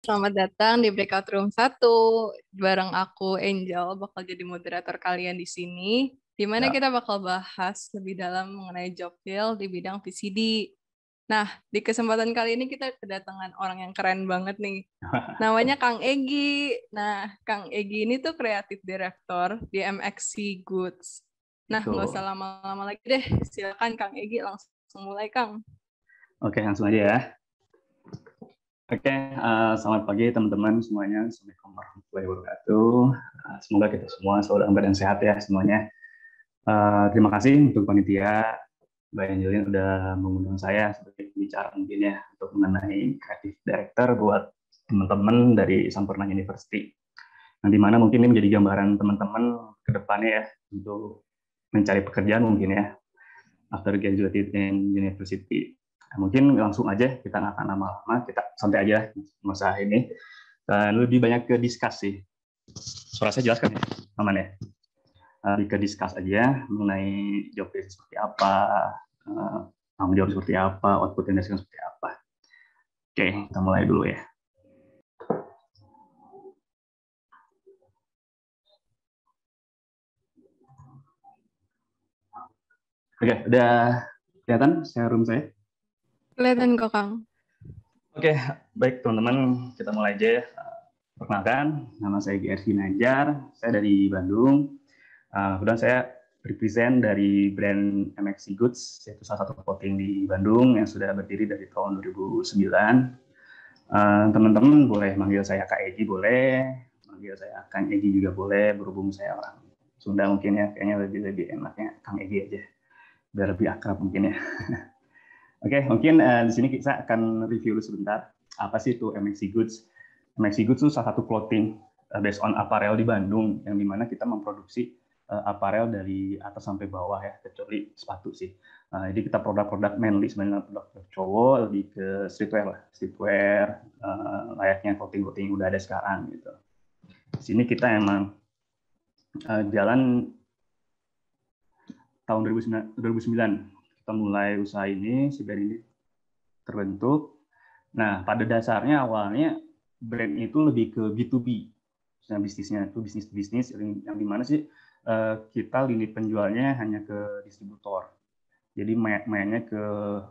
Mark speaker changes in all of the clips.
Speaker 1: Selamat datang di Breakout Room 1. Bareng aku, Angel, bakal jadi moderator kalian di sini, di mana
Speaker 2: Ya.
Speaker 1: kita bakal bahas lebih dalam mengenai job field di bidang VCD. Nah, di kesempatan kali ini kita kedatangan orang yang keren banget nih. Namanya Kang Egi. Nah, Kang Egi ini tuh kreatif director di MXC Goods. Nah, nggak usah
Speaker 2: Betul.
Speaker 1: lama-lama lagi deh. Silakan Kang Egi langsung mulai, Kang.
Speaker 2: Oke, langsung aja ya. Oke, selamat pagi teman-teman semuanya. Assalamualaikum warahmatullahi wabarakatuh. Semoga kita semua selalu dalam keadaan sehat ya semuanya. Terima kasih untuk panitia, Mbak Angelin udah mengundang saya sebagai pembicara mungkin ya untuk mengenai creative director buat teman-teman dari Sampurna University. Yang dimana mungkin ini menjadi gambaran teman-teman ke depannya ya untuk mencari pekerjaan mungkin ya after graduated in university. Nah, mungkin langsung aja, kita nggak akan lama-lama, kita santai aja masa ini. Dan lebih banyak ke discuss sih. Suara saya jelas kan ya? Aman ya? Lebih ke discuss aja mengenai job desk seperti apa, tanggung jawab seperti apa, output yang dihasilkan seperti apa. Oke, kita mulai dulu ya. Oke, udah kelihatan room saya?
Speaker 1: Kelihatan kok, Kang.
Speaker 2: Oke, baik teman-teman, kita mulai aja ya. Perkenalkan, nama saya GRV Najar, saya dari Bandung. Kemudian saya represent dari brand MXC Goods, yaitu salah satu clothing di Bandung yang sudah berdiri dari tahun 2009. Teman-teman boleh manggil saya Kak Egi, boleh. Manggil saya Kang Egi juga boleh, berhubung saya orang Sunda mungkin ya, kayaknya lebih enaknya Kang Egi aja, biar lebih akrab mungkin ya. Oke, mungkin di sini kita akan review dulu sebentar. Apa sih itu MXC Goods? MXC Goods itu salah satu clothing based on apparel di Bandung, yang dimana kita memproduksi apparel dari atas sampai bawah ya, kecuali sepatu sih. Jadi kita produk-produk mainly sebenarnya produk cowok, lebih ke streetwear lah, streetwear layaknya clothing-clothing udah ada sekarang gitu. Di sini kita emang jalan tahun 2009 kita mulai usaha ini, si brand ini terbentuk. Nah, pada dasarnya awalnya brand itu lebih ke B2B. Nah, bisnisnya itu bisnis-bisnis yang dimana sih kita lini penjualnya hanya ke distributor. Jadi mainnya ke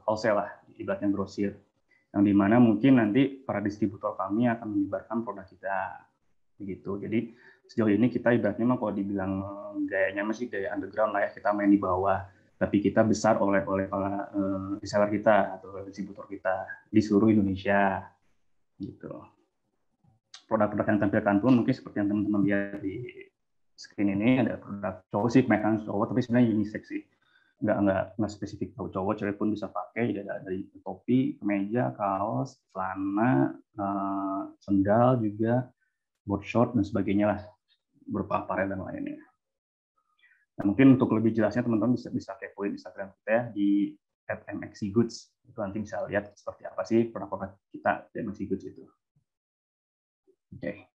Speaker 2: wholesale lah, ibaratnya grosir. Yang dimana mungkin nanti para distributor kami akan menyebarkan produk kita. Begitu. Jadi sejauh ini kita ibaratnya mah kalau dibilang gayanya masih gaya underground lah ya, kita main di bawah. Tapi kita besar oleh para reseller kita atau distributor kita di seluruh Indonesia gitu. Produk-produk yang tampilkan pun mungkin seperti yang teman-teman lihat di screen ini, ada produk cowok sih, kebanyakan cowok, tapi sebenarnya unisex sih. Nggak spesifik cowok, cewek pun bisa pakai. Ada dari topi, kemeja, kaos, celana, sendal juga, board short dan sebagainya lah, berupa apparel dan lainnya. Nah, mungkin untuk lebih jelasnya teman-teman bisa kepoin Instagram kita ya, di @mxcgoods. Itu nanti bisa lihat seperti apa sih produk-produk kita di MXC Goods itu. Oke.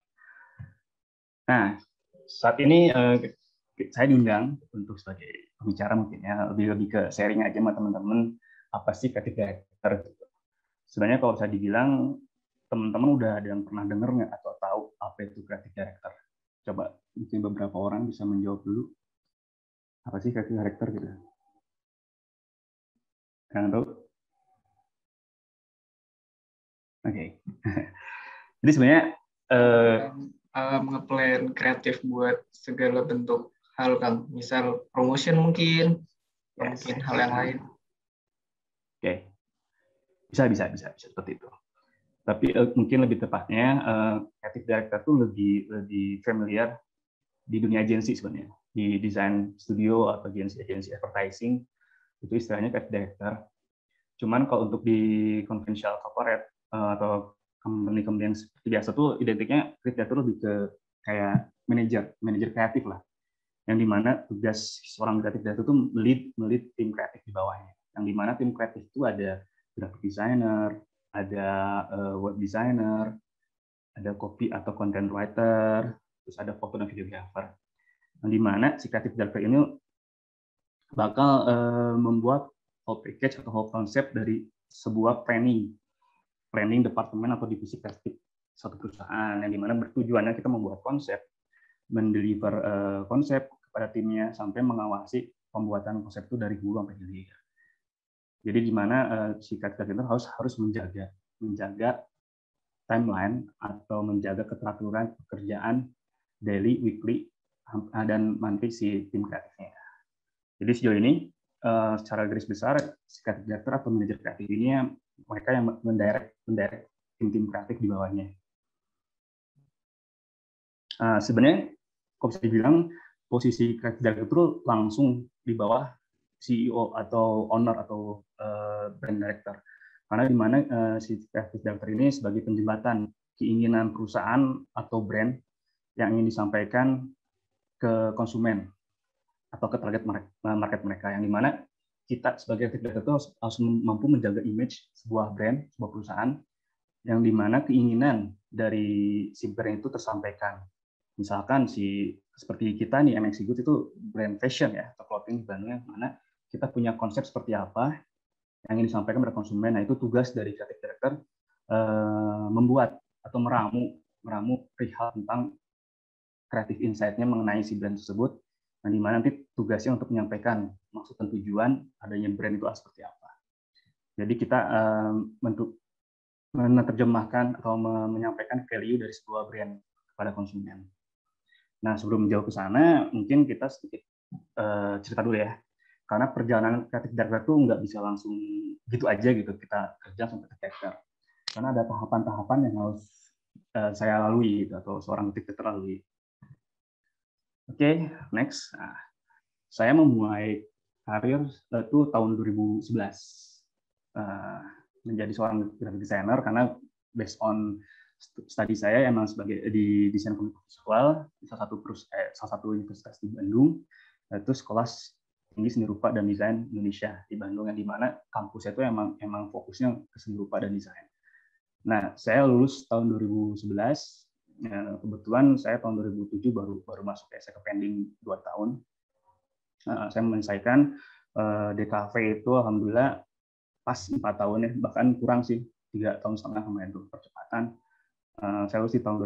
Speaker 2: Nah, saat ini saya diundang untuk sebagai pembicara mungkin ya, lebih ke sharing aja sama teman-teman apa sih creative director. Sebenarnya kalau saya dibilang teman-teman udah ada yang pernah dengar nggak atau tahu apa itu creative director? Coba mungkin beberapa orang bisa menjawab dulu. Apa sih creative director gitu? Yang tahu? Oke. Jadi sebenarnya
Speaker 3: ngeplan kreatif buat segala bentuk hal, Kang. Misal promotion mungkin, mungkin hal yang lain.
Speaker 2: Oke. Bisa seperti itu. Tapi mungkin lebih tepatnya creative director tuh lebih familiar di dunia agensi sebenarnya, di desain studio atau agensi advertising itu istilahnya creative director. Cuman kalau untuk di conventional corporate atau company yang seperti biasa tuh identiknya creative director lebih ke kayak manajer kreatif lah, yang dimana tugas seorang creative director tuh melit tim kreatif di bawahnya, yang dimana tim kreatif itu ada graphic designer, ada web designer, ada copy atau content writer, terus ada foto dan videographer. Yang dimana si creative director ini bakal membuat whole package atau whole concept dari sebuah planning departemen atau divisi kreatif suatu perusahaan, yang dimana bertujuannya kita membuat konsep, mendeliver konsep kepada timnya, sampai mengawasi pembuatan konsep itu dari hulu sampai hilir. Jadi di mana si kreatif director harus menjaga timeline atau menjaga keteraturan pekerjaan daily, weekly, dan monthly si tim kreatifnya. Jadi sejauh ini secara garis besar si kreatif director atau manajer kreatif ini mereka yang mendirect tim-tim kreatif di bawahnya. Sebenarnya kalau bisa dibilang posisi kreatif director itu langsung di bawah CEO atau owner atau brand director. Karena di mana si kreatif director ini sebagai penjembatan keinginan perusahaan atau brand yang ingin disampaikan ke konsumen atau ke target market mereka, yang dimana kita sebagai kreatif director itu harus mampu menjaga image sebuah brand, sebuah perusahaan, yang dimana keinginan dari si brand itu tersampaikan. Misalkan seperti kita nih, MXC Goods itu brand fashion ya, atau clothing di Bandung, yang mana kita punya konsep seperti apa yang ingin disampaikan kepada konsumen. Nah, itu tugas dari creative director membuat atau meramu perihal tentang creative insight-nya mengenai si brand tersebut, yang dimana nanti tugasnya untuk menyampaikan maksud dan tujuan adanya brand itu seperti apa. Jadi kita menerjemahkan atau menyampaikan value dari sebuah brand kepada konsumen. Nah, sebelum menjauh ke sana, mungkin kita sedikit cerita dulu ya. Karena perjalanan kreatif director itu nggak bisa langsung gitu aja gitu, kita kerja sampai ke director. Karena ada tahapan-tahapan yang harus saya lalui gitu, atau seorang kreatif director lalui. Oke, next. Nah, saya memulai karir itu tahun 2011 menjadi seorang graphic designer, karena based on studi saya emang sebagai di desain komunikasi visual di salah satu universitas di Bandung, yaitu Sekolah Tinggi Seni Rupa dan Desain Indonesia di Bandung, yang dimana kampusnya itu emang fokusnya ke seni rupa dan desain. Nah, saya lulus tahun 2011. Ya, kebetulan saya tahun 2007 baru masuk, saya ke pending 2 tahun. Saya menyelesaikan DKV itu alhamdulillah pas 4 tahun ya, bahkan kurang sih, 3,5 tahun kemarin itu percepatan. Saya lulus di tahun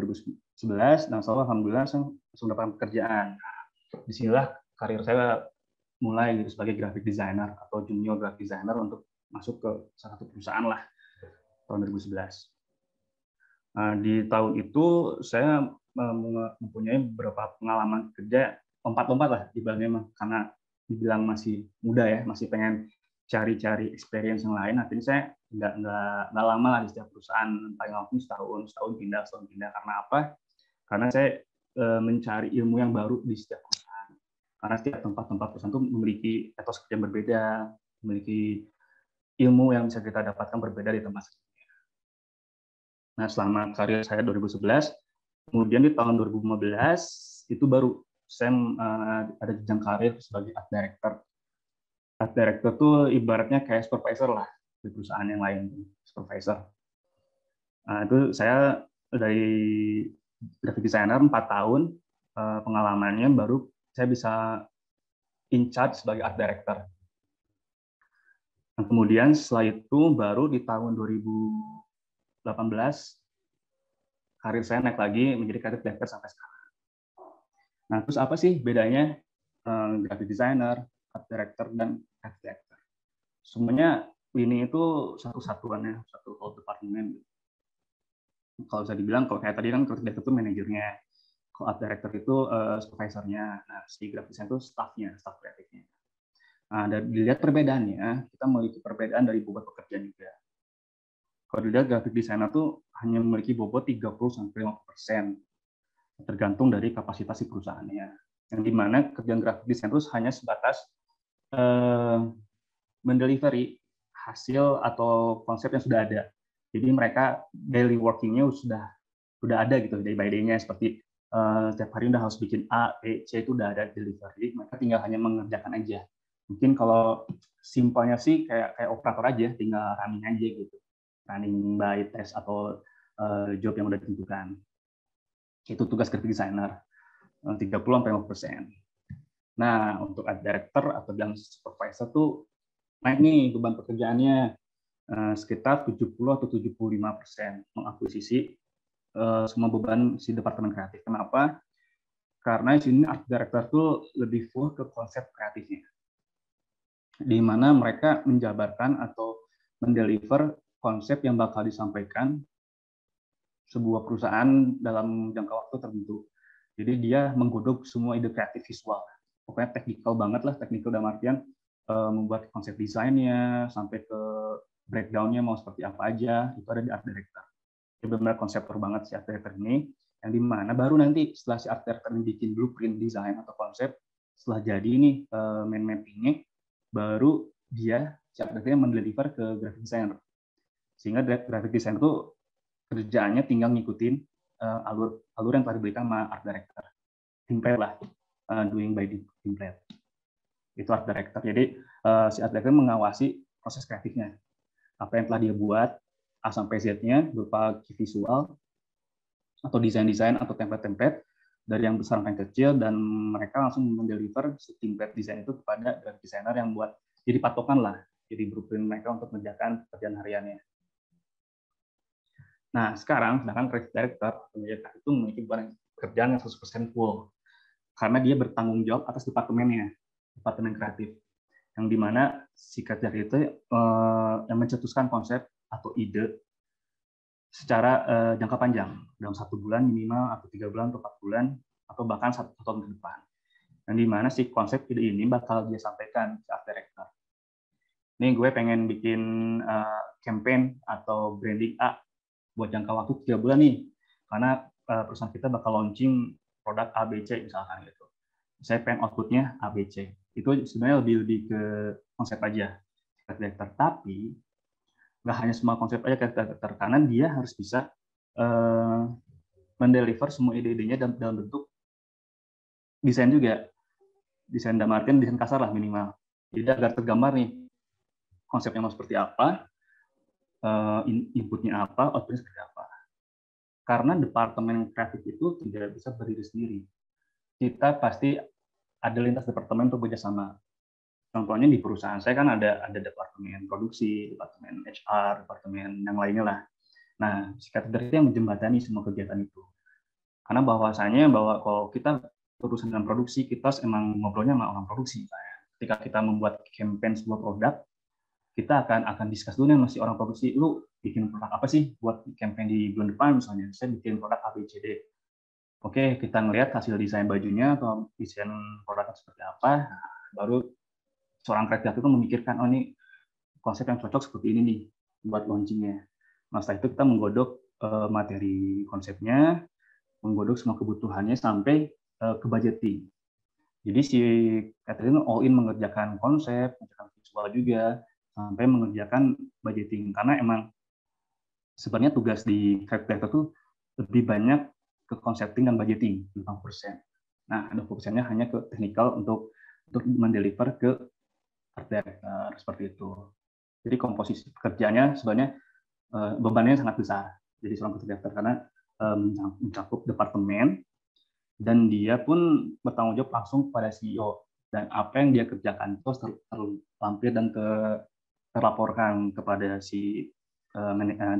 Speaker 2: 2011 dan alhamdulillah saya langsung dapat pekerjaan. Disinilah karir saya mulai gitu, sebagai graphic designer atau junior graphic designer untuk masuk ke salah satu perusahaan lah tahun 2011. Di tahun itu saya mempunyai beberapa pengalaman kerja, lompat-lompat lah dibilangnya, karena dibilang masih muda ya, masih pengen cari-cari experience yang lain. Artinya saya nggak lama lah di setiap perusahaan, paling lama setahun pindah. Karena apa? Karena saya mencari ilmu yang baru di setiap perusahaan. Karena setiap tempat perusahaan itu memiliki etos kerja yang berbeda, memiliki ilmu yang bisa kita dapatkan berbeda di tempat sebelumnya. Nah, selama karir saya 2011, kemudian di tahun 2015 itu baru saya ada jenjang karir sebagai art director. Art director tuh ibaratnya kayak supervisor lah di perusahaan yang lain, supervisor. Nah, itu saya dari graphic designer 4 tahun pengalamannya, baru saya bisa in charge sebagai art director. Nah, kemudian setelah itu baru di tahun 2018 karir saya naik lagi menjadi creative director sampai sekarang. Nah, terus apa sih bedanya graphic designer, art director, dan creative director? Semuanya ini itu satu satuannya, satu whole department. Kalau bisa dibilang, kalau kayak tadi kan creative director itu manajernya, kalau art director itu supervisornya, nah si graphic designer itu staffnya, staff kreatifnya. Nah, dan dilihat perbedaannya, kita memiliki perbedaan dari bobot pekerjaan juga. Kalau dilihat graphic designer tuh hanya memiliki bobot 30-50%, tergantung dari kapasitas si perusahaannya. Yang dimana kerjaan graphic design itu hanya sebatas mendelivery hasil atau konsep yang sudah ada. Jadi mereka daily working-nya sudah ada gitu, day by day-nya, seperti setiap hari udah harus bikin A, B, C, itu udah ada delivery. Mereka tinggal hanya mengerjakan aja. Mungkin kalau simpelnya sih kayak operator aja, tinggal running aja gitu. Running by test atau job yang udah ditentukan. Itu tugas graphic designer, 30-50%. Nah, untuk art director atau yang supervisor tuh naik nih beban pekerjaannya sekitar 70 atau 75%, mengakuisisi semua beban si departemen kreatif. Kenapa? Karena di sini art director tuh lebih full ke konsep kreatifnya, di mana mereka menjabarkan atau mendeliver konsep yang bakal disampaikan sebuah perusahaan dalam jangka waktu tertentu. Jadi dia menggodok semua ide kreatif visual. Pokoknya teknikal banget lah, teknikal dalam artian membuat konsep desainnya, sampai ke breakdown-nya mau seperti apa aja, itu ada di art director. Jadi benar-benar konseptor banget si art director ini, yang dimana baru nanti setelah si art director ini bikin blueprint desain atau konsep, setelah jadi ini main mappingnya, baru dia si art director mendeliver ke graphic designer. Sehingga graphic designer itu kerjaannya tinggal ngikutin alur yang telah diberikan sama art director. Template lah, doing by template. Itu art director. Jadi si art director mengawasi proses kreatifnya. Apa yang telah dia buat, A sampai Z-nya berupa visual atau desain-desain atau template-template dari yang besar sampai yang kecil, dan mereka langsung mendeliver si template desain itu kepada graphic designer yang buat jadi patokan lah, jadi blueprint mereka untuk mengerjakan pekerjaan hariannya. Nah, sekarang sedangkan creative director itu memiliki pekerjaan yang 100% full karena dia bertanggung jawab atas departemennya, departemen kreatif, yang dimana si creative itu yang mencetuskan konsep atau ide secara jangka panjang dalam 1 bulan minimal, atau 3 bulan atau 4 bulan, atau bahkan 1 tahun ke depan. Yang dimana si konsep ide ini bakal dia sampaikan ke art director. Nih gue pengen bikin campaign atau branding A buat jangka waktu 3 bulan nih, karena perusahaan kita bakal launching produk ABC misalkan gitu. Saya pengen outputnya ABC. Itu sebenarnya lebih ke konsep aja, director. Tapi nggak hanya semua konsep aja director, karena dia harus bisa mendeliver semua ide-idenya dalam bentuk desain juga. Desain dalam artian desain kasar lah minimal. Jadi agar tergambar nih konsepnya mau seperti apa, inputnya apa, outputnya seperti apa. Karena departemen kreatif itu tidak bisa berdiri sendiri. Kita pasti ada lintas departemen untuk bekerjasama. Contohnya di perusahaan saya kan ada departemen produksi, departemen HR, departemen yang lainnya lah. Nah, si creative yang menjembatani semua kegiatan itu. Karena bahwasanya bahwa kalau kita berurusan dengan produksi, kita emang ngobrolnya sama orang produksi. Ketika kita membuat campaign sebuah produk, kita akan discuss dulu nih sama si orang produksi, lu bikin produk apa sih buat campaign di bulan depan misalnya. Saya bikin produk ABCD. Oke, kita ngelihat hasil desain bajunya atau desain produknya seperti apa, baru seorang kreatif itu memikirkan, oh ini konsep yang cocok seperti ini nih buat launchingnya. Nah, setelah itu kita menggodok materi konsepnya, menggodok semua kebutuhannya sampai ke budgeting. Jadi si Catherine all in mengerjakan konsep, mengerjakan visual juga, sampai mengerjakan budgeting. Karena emang sebenarnya tugas di creative director itu lebih banyak ke concepting dan budgeting, 50%. Nah, 20%-nya hanya ke technical untuk mendeliver ke art director, seperti itu. Jadi komposisi pekerjaannya sebenarnya bebannya sangat besar. Jadi seorang creative director karena mencakup departemen, dan dia pun bertanggung jawab langsung kepada CEO, dan apa yang dia kerjakan itu terlampir dan terlaporkan kepada si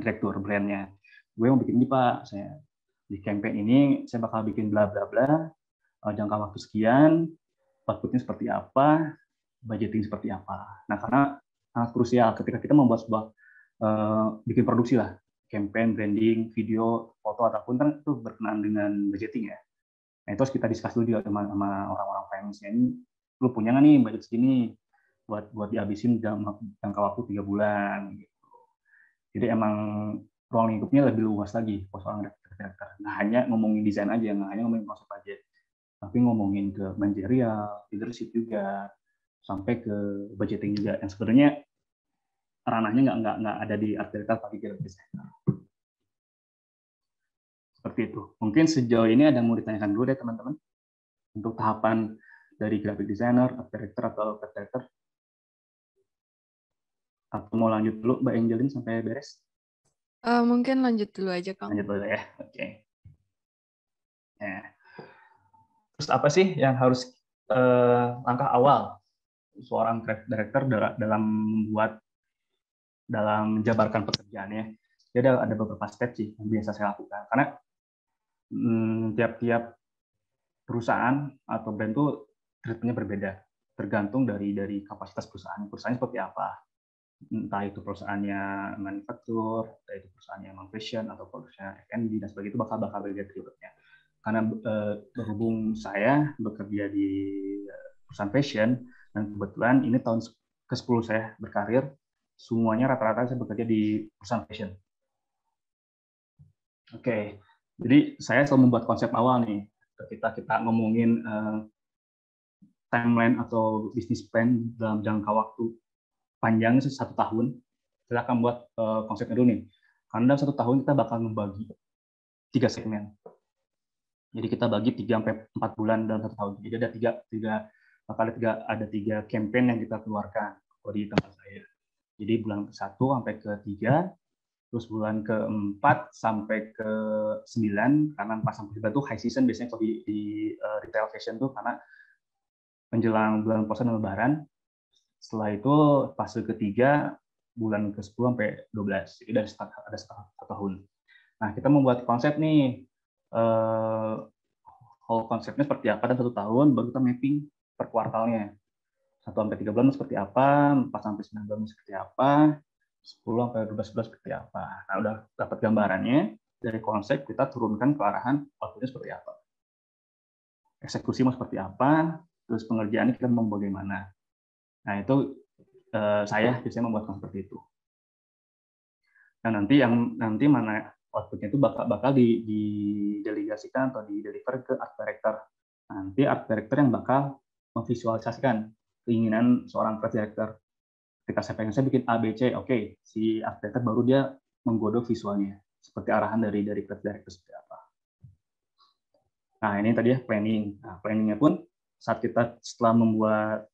Speaker 2: direktur brandnya. Gue mau bikin ini Pak, saya di campaign ini saya bakal bikin bla bla bla, jangka waktu sekian, outputnya seperti apa, budgeting seperti apa. Nah, karena sangat krusial ketika kita membuat sebuah bikin produksi lah, campaign, branding, video, foto, ataupun kan itu berkenaan dengan budgeting ya. Nah, itu harus kita discuss dulu juga sama orang-orang finance-nya. Ini lu punya nggak nih budget segini buat dihabisin jangka waktu 3 bulan gitu. Jadi emang ruang lingkupnya lebih luas lagi kalau seorang director. Nah, hanya ngomongin desain aja, nggak hanya ngomongin konsep aja, tapi ngomongin ke managerial, leadership juga, sampai ke budgeting juga. Yang sebenarnya ranahnya nggak ada di art director tapi di desainer. Seperti itu. Mungkin sejauh ini ada yang mau ditanyakan dulu deh teman-teman untuk tahapan dari graphic designer, art director atau art director. Atau mau lanjut dulu Mbak Angelin sampai beres?
Speaker 1: Mungkin lanjut dulu aja Kang.
Speaker 2: Lanjut dulu ya, oke. Ya. Terus apa sih yang harus langkah awal seorang creative director dalam menjabarkan pekerjaannya? Jadi ada beberapa step sih yang biasa saya lakukan. Karena tiap-tiap perusahaan atau brand itu treatment-nya berbeda, tergantung dari kapasitas perusahaan. Perusahaannya seperti apa? Entah itu perusahaannya manufaktur, entah itu perusahaannya fashion atau perusahaan F&B dan sebagainya, itu bakal beda treatment-nya. Karena berhubung saya bekerja di perusahaan fashion dan kebetulan ini tahun ke-10 saya berkarir, semuanya rata-rata saya bekerja di perusahaan fashion. Oke, jadi saya selalu membuat konsep awal nih. Ketika kita ngomongin timeline atau bisnis plan dalam jangka waktu panjang 1 tahun, kita akan buat konsepnya dulu nih. Karena dalam 1 tahun kita bakal membagi 3 segmen. Jadi kita bagi 3-4 bulan dalam 1 tahun. Jadi ada 3 campaign yang kita keluarkan di tempat saya. Jadi bulan ke-1 sampai ke-3, terus bulan ke-4 sampai ke-9, karena 4 sampai 9 itu high season biasanya kalau di retail fashion tuh, karena menjelang bulan puasa dan lebaran. Setelah itu fase ke-3 bulan ke-10 sampai 12. Jadi ada 1 tahun. Nah, kita membuat konsep nih. Whole konsepnya seperti apa dan 1 tahun, baru kita mapping per kuartalnya. 1 sampai 3 bulan seperti apa, 4 sampai 9 bulan seperti apa, 10 sampai 12 bulan seperti apa. Nah, udah dapat gambarannya, dari konsep kita turunkan ke arahan outputnya seperti apa. Eksekusi mau seperti apa, terus pengerjaannya kita mau bagaimana. Nah, itu saya biasanya membuat seperti itu. Nah, nanti mana outputnya itu bakal didelegasikan atau di-deliver ke art director. Nanti art director yang bakal memvisualisasikan keinginan seorang creative director. Ketika saya bikin A, B, C, oke, si art director baru dia menggodok visualnya, seperti arahan dari creative director seperti apa. Nah, ini tadi ya planning. Nah, planningnya pun saat kita setelah membuat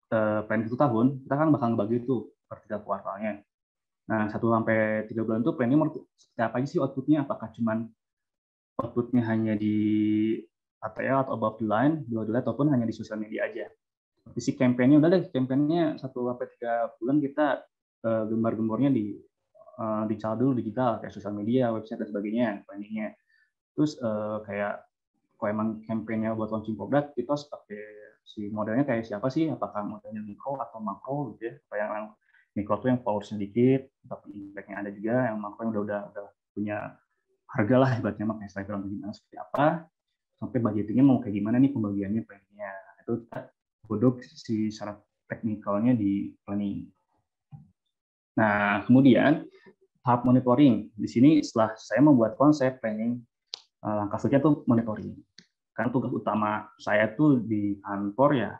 Speaker 2: plan 1 tahun, kita kan bakal ngebagi itu per 3 kuartalnya. Nah, 1 sampai 3 bulan itu planning seperti apa sih outputnya? Apakah cuman outputnya hanya di ATL atau above the line, below the line, ataupun hanya di sosial media aja. Seperti si campaign-nya, udah deh, campaign-nya 1 sampai 3 bulan kita gembar-gembornya dical dulu digital, kayak sosial media, website, dan sebagainya, planningnya. Terus kayak kalau emang campaign-nya buat launching produk, kita harus pakai si modelnya kayak siapa sih? Apakah modelnya mikro atau makro gitu ya? Supaya yang mikro tuh yang followers sedikit, tapi impact-nya ada juga, yang makro yang udah punya harga lah, ibaratnya mah kayak Instagram gimana seperti apa, sampai budgetingnya mau kayak gimana nih pembagiannya, planning-nya. Itu kita godok si syarat teknikalnya di planning. Nah, kemudian tahap monitoring. Di sini setelah saya membuat konsep planning, langkah selanjutnya tuh monitoring. Karena tugas utama saya tuh di kantor ya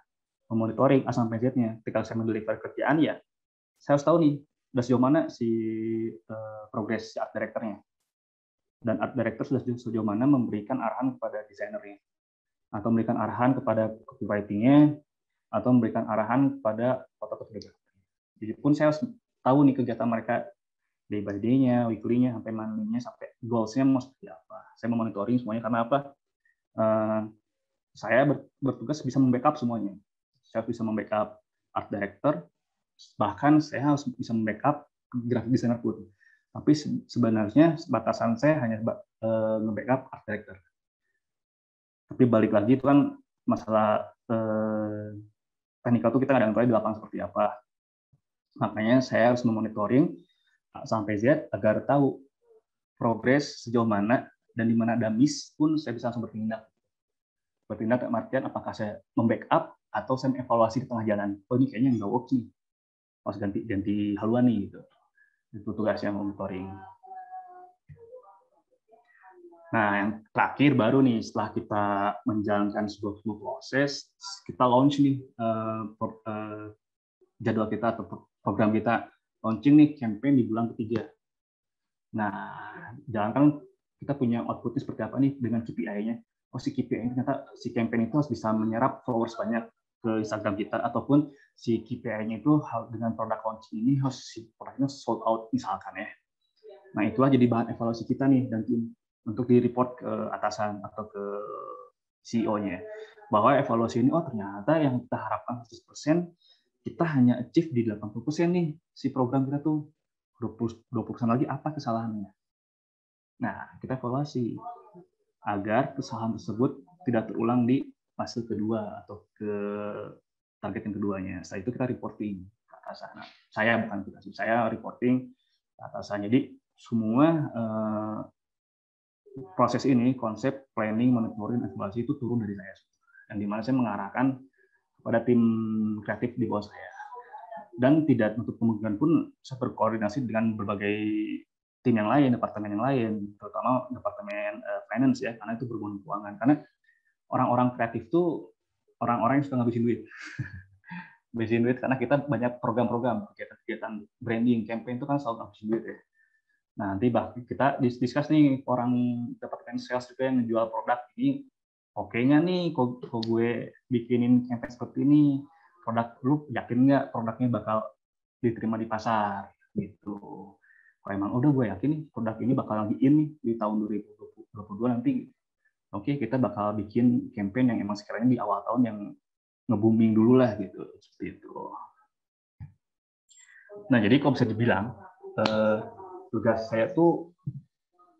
Speaker 2: memonitoring A sampai Z-nya. Ketika saya mendeliver kerjaan ya, saya harus tahu nih udah sejauh mana si progres si art director-nya. Dan art director sudah sejauh mana memberikan arahan kepada desainernya, atau memberikan arahan kepada copywriting-nya, atau memberikan arahan kepada fotografer. Jadi pun saya harus tahu nih kegiatan mereka day by day-nya, weekly-nya, sampai monthly-nya, sampai goals-nya mau seperti apa. Saya memonitoring semuanya karena apa? Saya bertugas bisa membackup semuanya. Saya bisa membackup art director, bahkan saya harus bisa membackup graphic designer pun. Tapi sebenarnya batasan saya hanya nge-backup art director. Tapi balik lagi itu kan masalah teknikal itu kita kadang tahu di lapangan seperti apa. Makanya saya harus memonitoring sampai Z agar tahu progres sejauh mana, dan di mana ada miss pun saya bisa langsung bertindak. Bertindak artian apakah saya membackup atau saya mengevaluasi di tengah jalan. Oh, ini kayaknya nggak works nih. Harus ganti haluan nih gitu. Itu tugasnya monitoring. Nah, yang terakhir baru nih setelah kita menjalankan sebuah proses, kita launch nih jadwal kita atau program kita, launching nih campaign di bulan ketiga. Nah, jalankan kita punya outputnya seperti apa nih dengan KPI-nya. Oh, si KPI ternyata si campaign itu harus bisa menyerap followers banyak ke Instagram kita, ataupun si KPI-nya itu dengan produk launching ini harus si produknya sold out misalkan ya. Nah, itulah jadi bahan evaluasi kita nih dan tim untuk di-report ke atasan atau ke CEO-nya. Bahwa evaluasi ini, oh ternyata yang kita harapkan 100%, kita hanya achieve di 80% nih si program kita tuh. 20% lagi apa kesalahannya. Nah, kita evaluasi. agar kesalahan tersebut tidak terulang di fase kedua atau ke target yang keduanya. Setelah itu kita reporting ke atasan. Nah, saya bukan kita sih, saya reporting ke atasan. Jadi semua proses ini, konsep planning, monitoring, evaluasi itu turun dari saya. Yang dimana saya mengarahkan kepada tim kreatif di bawah saya. Dan tidak untuk kemungkinan pun saya berkoordinasi dengan berbagai tim yang lain, departemen yang lain, terutama departemen finance ya, karena itu berhubungan keuangan. Karena orang-orang kreatif itu orang-orang yang suka ngabisin duit. Ngabisin duit karena kita banyak program-program, kegiatan branding, campaign itu kan selalu ngabisin duit ya. Nah, nanti kita discuss nih orang departemen sales juga yang jual produk ini, oke-nya nih, kok gue bikinin campaign seperti ini, produk lu yakin nggak produknya bakal diterima di pasar gitu. Kalau emang udah gue yakin nih produk ini bakal lagi in nih di tahun 2022 nanti, oke, kita bakal bikin campaign yang emang sekiranya di awal tahun yang nge-booming dulu lah gitu, seperti itu. Nah, jadi kalau bisa dibilang tugas saya tuh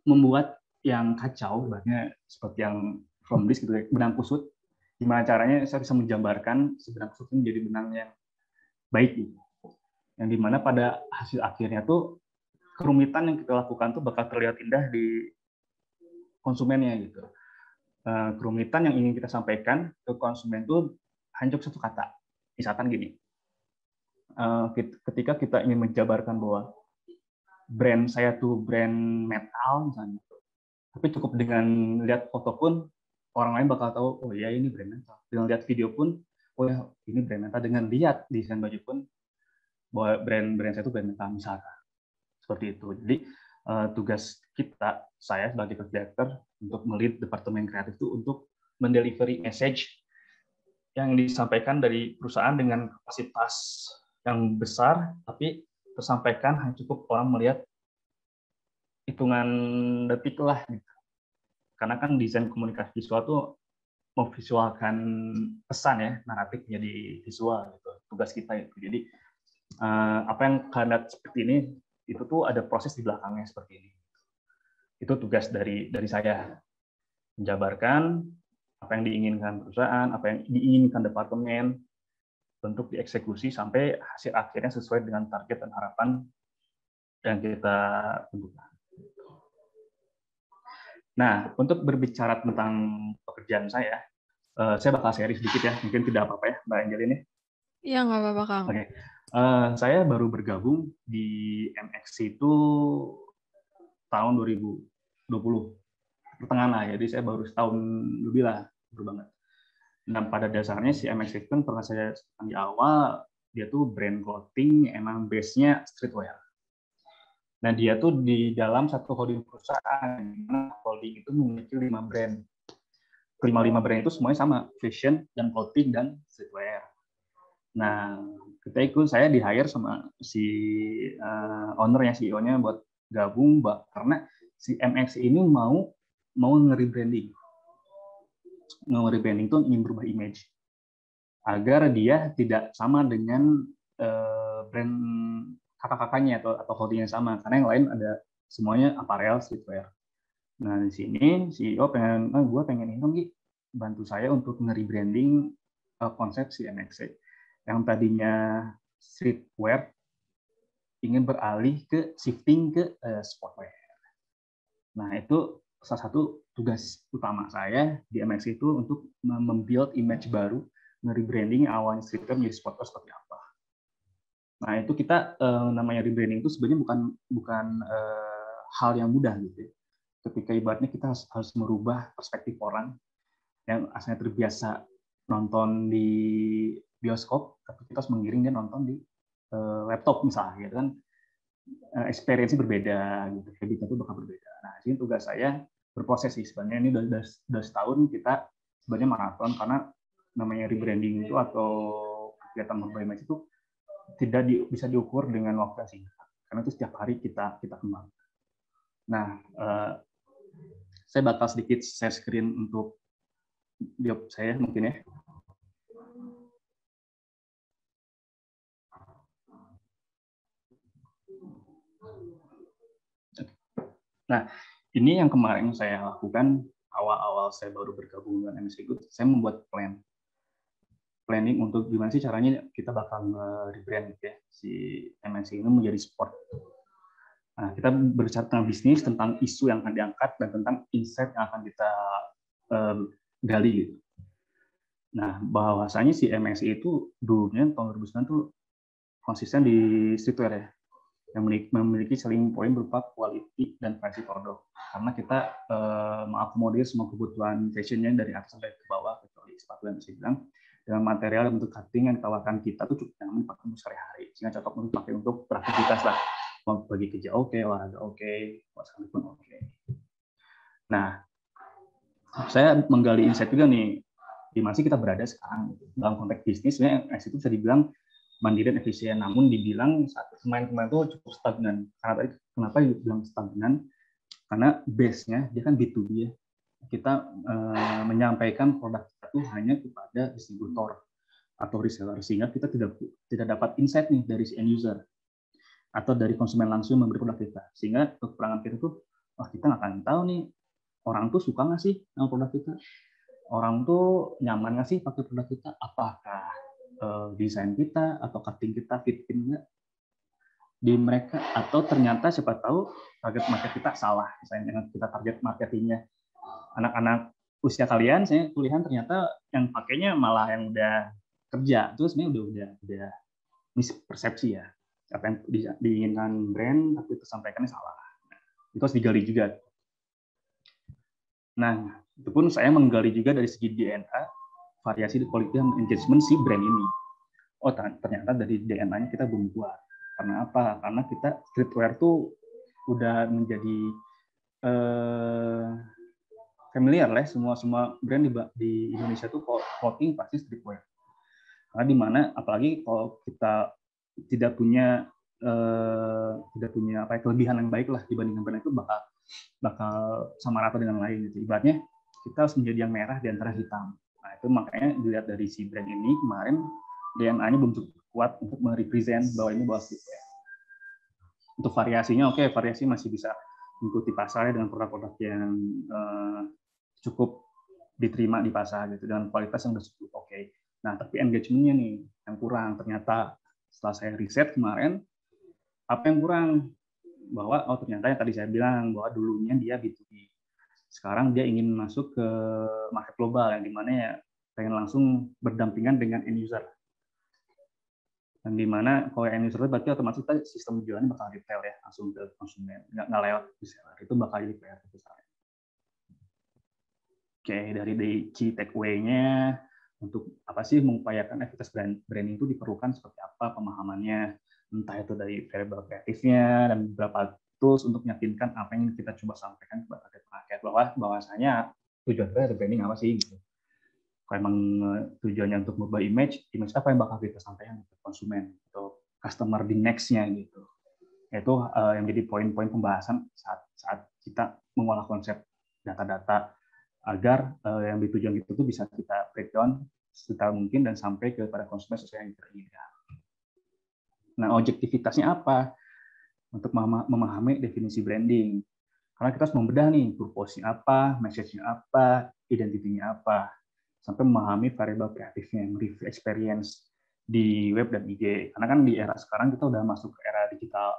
Speaker 2: membuat yang kacau, ibaratnya seperti yang from this gitu, benang kusut. Gimana caranya saya bisa menjabarkan benang kusut ini menjadi benang yang baik gitu. Yang dimana pada hasil akhirnya tuh kerumitan yang kita lakukan tuh bakal terlihat indah di konsumennya gitu. Kerumitan yang ingin kita sampaikan ke konsumen tuh hanya cukup satu kata. Misalkan gini, ketika kita ingin menjabarkan bahwa brand saya tuh brand metal misalnya, tapi cukup dengan lihat foto pun orang lain bakal tahu, oh ya ini brand metal. Dengan lihat video pun, oh ya ini brand metal. Dengan lihat desain baju pun, bahwa brand saya itu brand metal misalkan. Seperti itu. Jadi tugas kita, saya sebagai director untuk melihat departemen kreatif itu untuk mendelivery message yang disampaikan dari perusahaan dengan kapasitas yang besar, tapi tersampaikan hanya cukup orang melihat hitungan detik lah gitu. Karena kan desain komunikasi visual tuh memvisualkan pesan ya, naratif jadi visual gitu. Tugas kita itu. Jadi apa yang kalian lihat seperti ini itu tuh ada proses di belakangnya seperti ini. Itu tugas dari saya, menjabarkan apa yang diinginkan perusahaan, apa yang diinginkan departemen, untuk dieksekusi sampai hasil akhirnya sesuai dengan target dan harapan yang kita tentukan. Nah, untuk berbicara tentang pekerjaan saya bakal share sedikit ya, mungkin tidak apa-apa ya, Mbak Angelini.
Speaker 1: Iya, nggak apa-apa, Kang.
Speaker 2: Oke. Saya baru bergabung di MXC itu tahun 2020, pertengahan lah, jadi saya baru setahun lebih lah, baru banget. Nah, pada dasarnya si MXC kan pernah saya sebutkan di awal, dia tuh brand clothing, emang base-nya streetwear. Nah, dia tuh di dalam satu holding perusahaan, holding itu memiliki 5 brand. Kelima brand itu semuanya sama, fashion, dan clothing, dan streetwear. Nah, saya di hire sama si ownernya, CEO-nya buat gabung, karena si MX ini mau nge-rebranding. Nge-rebranding itu ingin berubah image. Agar dia tidak sama dengan brand kakak-kakaknya atau holding yang sama, karena yang lain ada semuanya apparel, streetwear. Nah, di sini CEO gue pengen ini bantu saya untuk nge-rebranding konsep si MXC yang tadinya streetwear ingin beralih ke shifting ke sportwear. Nah, itu salah satu tugas utama saya di MXC itu untuk membuild image baru, nge-rebranding awalnya streetwear menjadi sportwear seperti apa. Nah, itu kita namanya rebranding itu sebenarnya bukan hal yang mudah gitu ya. Ketika ibaratnya kita harus merubah perspektif orang yang asalnya terbiasa nonton di bioskop, tapi kita harus mengiring dia nonton di laptop misalnya, gitu kan. Experience-nya berbeda, gitu. Habitnya itu bakal berbeda. Nah, ini tugas saya berproses sih sebenarnya. Ini udah setahun kita sebenarnya maraton, karena namanya rebranding itu atau kegiatan merubah image itu tidak bisa diukur dengan waktu yang singkat, karena itu setiap hari kita kembang. Nah, saya bakal sedikit share screen untuk job saya mungkin ya. Nah, ini yang kemarin saya lakukan awal-awal saya baru bergabung dengan MSI Group, saya membuat planning untuk gimana sih caranya kita bakal rebrand ya si MSI ini menjadi sport. Nah, kita berbicara tentang bisnis, tentang isu yang akan diangkat, dan tentang insight yang akan kita gali gitu. Nah, bahwasanya si MSI itu dulunya tahun 2009 tuh konsisten di streetwear ya, yang memiliki selling point berupa quality dan privacy product. Karena kita mengakomodir semua kebutuhan fashionnya dari atas sampai ke bawah, kecuali sepatu yang bisa bilang, dengan material bentuk cutting yang ditawarkan kita tuh cukup nyaman dipakai untuk sehari-hari, sehingga cocok untuk dipakai untuk beraktivitas lah, mau pergi kerja oke, olahraga oke, buat sekali pun oke. Nah, saya menggali insight juga nih, di mana sih kita berada sekarang dalam konteks bisnis. Sebenarnya itu bisa dibilang mandiri dan efisien, namun dibilang saat kemarin-kemarin itu cukup stagnan. Kenapa dibilang stagnan? Karena base-nya dia kan B2B ya. Kita menyampaikan produk kita tuh hanya kepada distributor atau reseller, sehingga kita tidak dapat insight nih dari si end user atau dari konsumen langsung membeli produk kita. Sehingga kekurangan kita tuh, kita nggak akan tahu nih orang tuh suka nggak sih sama produk kita, orang tuh nyaman nggak sih pakai produk kita, apakah desain kita atau cutting kita fit nggak di mereka, atau ternyata siapa tahu target market kita salah, misalnya kita target marketingnya anak-anak usia kalian, saya kuliahan, ternyata yang pakainya malah yang udah kerja, terus sebenarnya udah mispersepsi ya, apa yang diinginkan brand tapi tersampaikannya salah. Itu harus digali juga. Nah, itu pun saya menggali juga dari segi DNA, variasi quality dan engagement si brand ini. Oh, ternyata dari DNA-nya kita belum kuat. Karena apa? Karena kita streetwear tuh udah menjadi familiar lah, semua brand di Indonesia tuh clothing pasti streetwear. Karena di mana apalagi kalau kita tidak punya kelebihan yang baik lah dibandingkan brand itu, bakal sama rata dengan lain gitu. Ibaratnya kita harus menjadi yang merah di antara hitam. Nah, itu makanya dilihat dari si brand ini kemarin DNA-nya belum cukup kuat untuk merepresent bahwa ini bawa streetwear. Untuk variasinya variasi masih bisa mengikuti pasarnya dengan produk-produk yang cukup diterima di pasar gitu, dengan kualitas yang sudah cukup oke. Nah, tapi engagement-nya nih yang kurang. Ternyata setelah saya riset kemarin, apa yang kurang? Bahwa ternyata yang tadi saya bilang bahwa dulunya dia B2B, sekarang dia ingin masuk ke market global yang dimana ya pengen langsung berdampingan dengan end user, dan dimana kalau end user itu berarti otomatis sistem jualannya bakal retail ya, langsung ke konsumen, nggak lewat reseller. Itu bakal jadi PR besar. Oke, dari key takeaway-nya, untuk apa sih mengupayakan aktivitas branding itu diperlukan seperti apa pemahamannya, entah itu dari variable kreatifnya dan beberapa tools untuk meyakinkan apa yang kita coba sampaikan kepada target market, bahwasanya tujuan kita branding apa sih gitu. Kalau emang tujuannya untuk merubah image apa yang bakal kita sampaikan ke konsumen atau customer di next-nya gitu. Itu yang jadi poin-poin pembahasan saat kita mengolah konsep data-data agar yang ditujuan itu tuh bisa kita breakdown sedetail mungkin dan sampai kepada konsumen sesuai yang kita inginkan. Nah, objektivitasnya apa? Untuk memahami definisi branding. Karena kita harus membedah nih, purpose-nya apa, message-nya apa, identitinya apa, sampai memahami variabel kreatifnya, review experience di web dan IG. Karena kan di era sekarang kita udah masuk ke era digital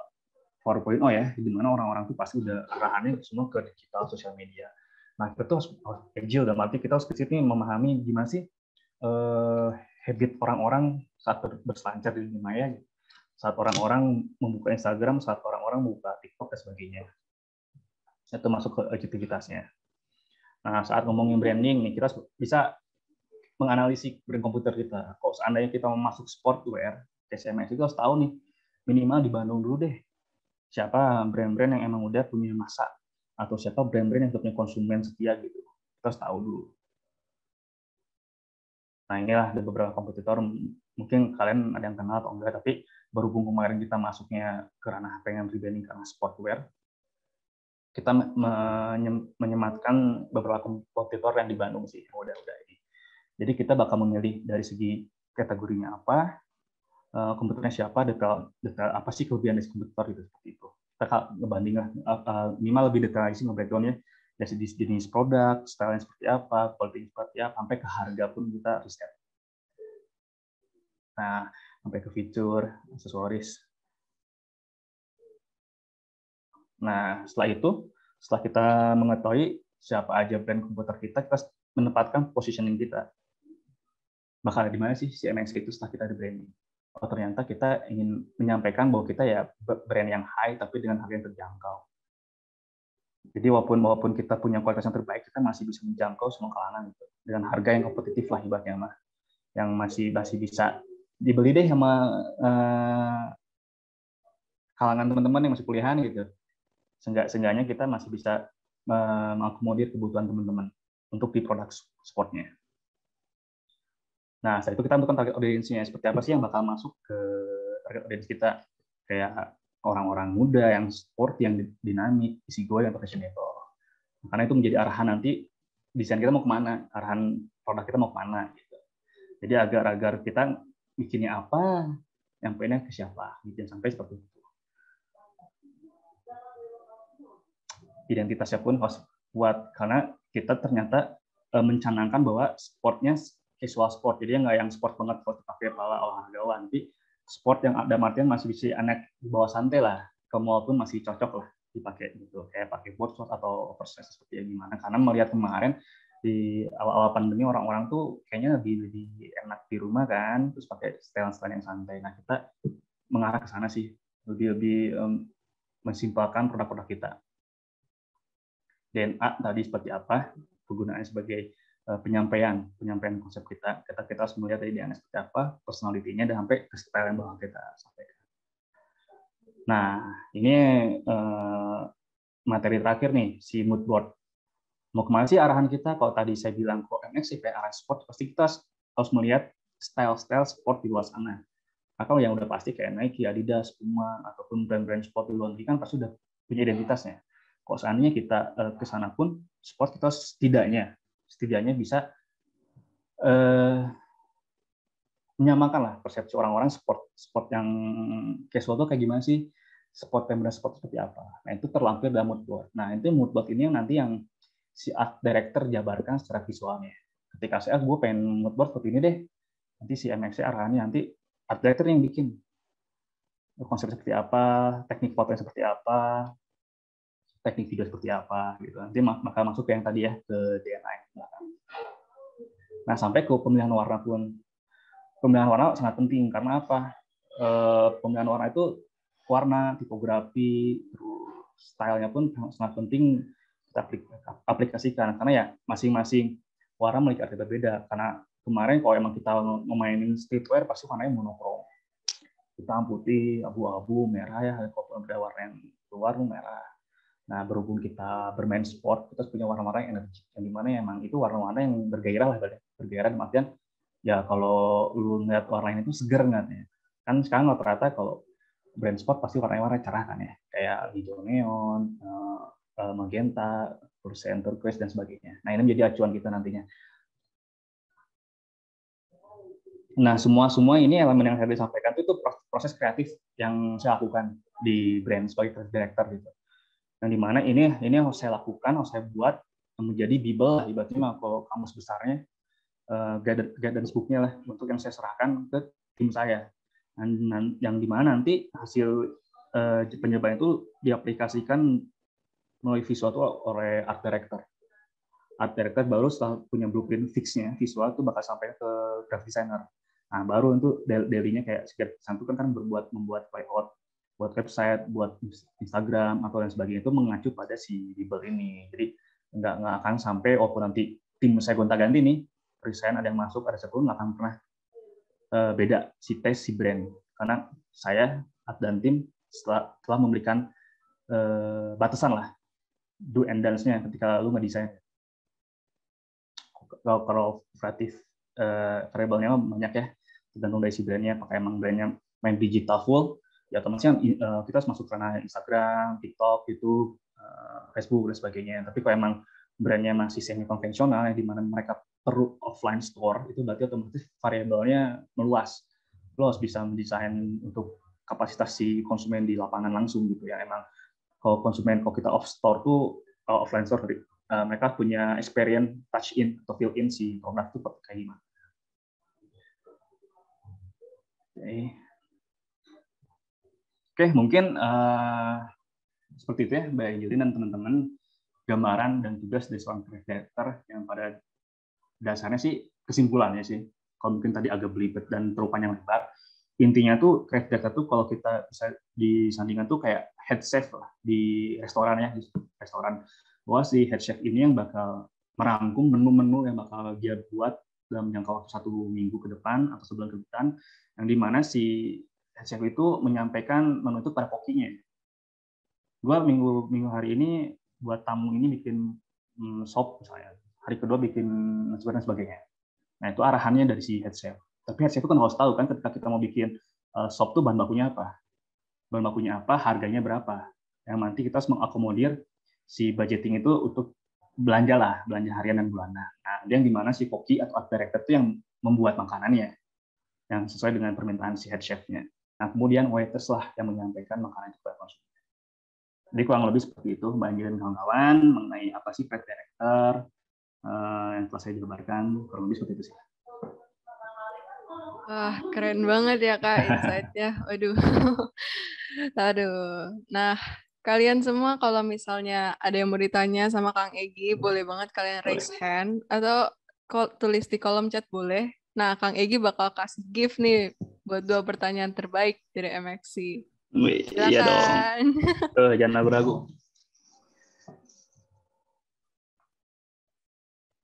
Speaker 2: 4.0 ya, di mana orang-orang tuh pasti udah arahannya semua ke digital, sosial media. Nah, kita tuh harus agile, dan berarti kita harus ke situ memahami gimana sih habit orang-orang saat berselancar di dunia maya, saat orang-orang membuka Instagram, saat orang-orang membuka TikTok dan sebagainya. Itu masuk ke objektivitasnya. Nah, saat ngomongin branding nih, kita bisa menganalisis brand komputer kita. Kalau seandainya kita mau masuk sportwear, SMS itu harus tahu nih, minimal di Bandung dulu deh, siapa brand-brand yang emang udah punya masa, atau siapa brand-brand yang punya konsumen setia gitu. Kita harus tahu dulu. Nah, inilah ada beberapa kompetitor, mungkin kalian ada yang kenal atau enggak, tapi berhubung kemarin kita masuknya ke ranah pengen rebranding karena sportwear, kita menyematkan beberapa kompetitor yang di Bandung sih, yang udah ini. Jadi kita bakal memilih dari segi kategorinya apa, kompetitornya siapa, detail apa sih kelebihan dari kompetitor itu, seperti itu. Kita ngebanding lah, minimal lebih detail sih nge-breakdown-nya, dari jenis produk, style seperti apa, quality seperti apa, sampai ke harga pun kita riset. Nah, sampai ke fitur, aksesoris. Nah, setelah kita mengetahui siapa aja brand komputer kita menempatkan positioning kita. Bakal di mana sih si MX itu setelah kita di branding? Oh, ternyata kita ingin menyampaikan bahwa kita ya brand yang high tapi dengan harga yang terjangkau. Jadi walaupun kita punya kualitas yang terbaik, kita masih bisa menjangkau semua kalangan gitu. Dengan harga yang kompetitif lah ibaratnya mah. Yang masih bisa dibeli deh sama kalangan teman-teman yang masih kuliahan gitu. Seenggaknya kita masih bisa mengakomodir kebutuhan teman-teman untuk di produk sportnya. Nah, setelah itu kita tentukan target audiensnya seperti apa sih yang bakal masuk ke target audiens kita, kayak orang-orang muda yang sport, yang dinamik, easy going, yang fashionable. Karena itu menjadi arahan nanti desain kita mau kemana, arahan produk kita mau kemana. Gitu. Jadi agar kita bikinnya apa, yang pengennya ke siapa, gitu, sampai seperti itu. Identitasnya pun harus kuat karena kita ternyata mencanangkan bahwa sportnya casual sport, jadi nggak yang sport banget kalau pakai pala olahragawan, tapi sport yang ada artian masih bisa anak dibawa santai lah, ke mall pun masih cocok lah dipakai gitu, kayak pakai board short atau oversize seperti yang gimana. Karena melihat kemarin di awal-awal pandemi orang-orang tuh kayaknya lebih enak di rumah kan, terus pakai style yang santai. Nah, kita mengarah ke sana sih, lebih mensimpelkan produk-produk kita. DNA tadi seperti apa, penggunaannya sebagai penyampaian konsep kita harus melihat dari DNA seperti apa, personality-nya, dan sampai ke style yang bakal kita sampaikan. Nah, ini materi terakhir nih, si mood board. Mau kemana sih arahan kita? Kalau tadi saya bilang kok MX kayak arah sport, pasti kita harus melihat style-style sport di luar sana. Atau yang udah pasti kayak Nike, Adidas, Puma, ataupun brand-brand sport di luar negeri kan pasti udah punya identitasnya. Kalau seandainya kita ke sana pun, sport kita setidaknya bisa menyamakan lah persepsi orang-orang sport yang casual tuh kayak gimana sih, sport yang benar sport seperti apa. Nah, itu terlampir dalam mood board. Nah, itu mood board ini yang nanti yang si art director jabarkan secara visualnya. Ketika gue pengen mood board seperti ini deh, nanti si MX arahannya nanti art director yang bikin. Konsep seperti apa, teknik fotonya seperti apa, teknik video seperti apa gitu. Nanti bakal masuk ke yang tadi ya, ke DNA. Nah, sampai ke pemilihan warna pun. Pemilihan warna sangat penting karena apa? Pemilihan warna itu warna, tipografi, terus stylenya pun sangat penting kita aplikasikan karena ya masing-masing warna memiliki arti berbeda. Karena kemarin kalau emang kita memainin streetwear pasti warnanya monokrom, hitam, putih, abu-abu, merah ya. Kalau ada warna yang keluar merah. Nah, berhubung kita bermain sport, kita punya warna-warna yang energi, yang dimana emang itu warna-warna yang bergairah lah, bergairah dalam artian ya kalau lu ngeliat warnanya itu seger ngeliatnya. Kan sekarang rata-rata kalau brand sport pasti warna cerah kan ya, kayak hijau neon, magenta, turquoise dan sebagainya. Nah, ini menjadi acuan kita nantinya. Nah, semua ini elemen yang saya sampaikan itu proses kreatif yang saya lakukan di brand sebagai creative director gitu. Yang dimana ini harus saya lakukan, harus saya buat menjadi bible lah, ibaratnya kalau kamus besarnya, guidance book-nya lah, untuk yang saya serahkan ke tim saya. Yang dimana nanti hasil penyebaran itu diaplikasikan melalui visual itu oleh art director. Art director baru setelah punya blueprint fix-nya, visual itu bakal sampai ke graphic designer. Nah, baru itu daily-nya kayak satu kan membuat layout, buat website, buat Instagram atau lain sebagainya, itu mengacu pada si bible ini. Jadi nggak akan sampai walaupun nanti tim saya gonta-ganti nih, resign ada yang masuk, ada sebelum, nggak akan pernah beda si taste si brand. Karena saya dan tim telah memberikan batasan lah, do and dance-nya ketika lu ngedesain. Kalau kreatif variable-nya banyak ya, tergantung dari si brand-nya. Apakah emang brand-nya main digital full, ya otomatis kita harus masuk karena Instagram, TikTok, YouTube, Facebook dan sebagainya. Tapi kalau emang brand-nya masih semi konvensional, di mana mereka perlu offline store, itu berarti otomatis variabelnya meluas. Lo harus bisa mendesain untuk kapasitas si konsumen di lapangan langsung gitu ya. Emang kalau kita off store tuh, offline store mereka punya experience touch in atau feel in si produk itu kayak gimana. Oke, mungkin seperti itu ya Mbak Angelin dan teman-teman, gambaran dan tugas dari seorang creative director yang pada dasarnya sih kesimpulannya sih, kalau mungkin tadi agak belibet dan terlalu panjang lebar, intinya tuh creative director tuh kalau kita bisa disandingkan tuh kayak head chef lah di restoran ya, di restoran, bahwa si head chef ini yang bakal merangkum menu-menu yang bakal dia buat dalam jangka waktu 1 minggu ke depan atau sebulan ke depan, yang dimana si head chef itu menyampaikan menu itu pada kokinya. Gue minggu hari ini buat tamu ini bikin sop misalnya, hari kedua bikin dan sebagainya. Nah itu arahannya dari si head chef. Tapi head chef itu kan harus tahu kan ketika kita mau bikin sop tuh bahan bakunya apa, harganya berapa. Yang nanti kita harus mengakomodir si budgeting itu untuk belanja harian dan bulanan. Nah yang dimana si koki atau art director itu yang membuat makanannya, yang sesuai dengan permintaan si head chef-nya. Nah kemudian waiters lah yang menyampaikan makanan itu kepada konsumen. Jadi kurang lebih seperti itu Mbak Angelin dan kawan-kawan mengenai apa sih creative director yang telah saya jabarkan, kurang lebih seperti itu sih.
Speaker 1: Wah, keren banget ya Kak insight-nya. Waduh. Aduh. Nah, kalian semua kalau misalnya ada yang mau ditanya sama Kang Egy, boleh banget kalian raise hand atau tulis di kolom chat boleh. Nah, Kang Egy bakal kasih gift nih buat 2 pertanyaan terbaik dari MXC.
Speaker 2: Iya dong. Jangan ragu-ragu.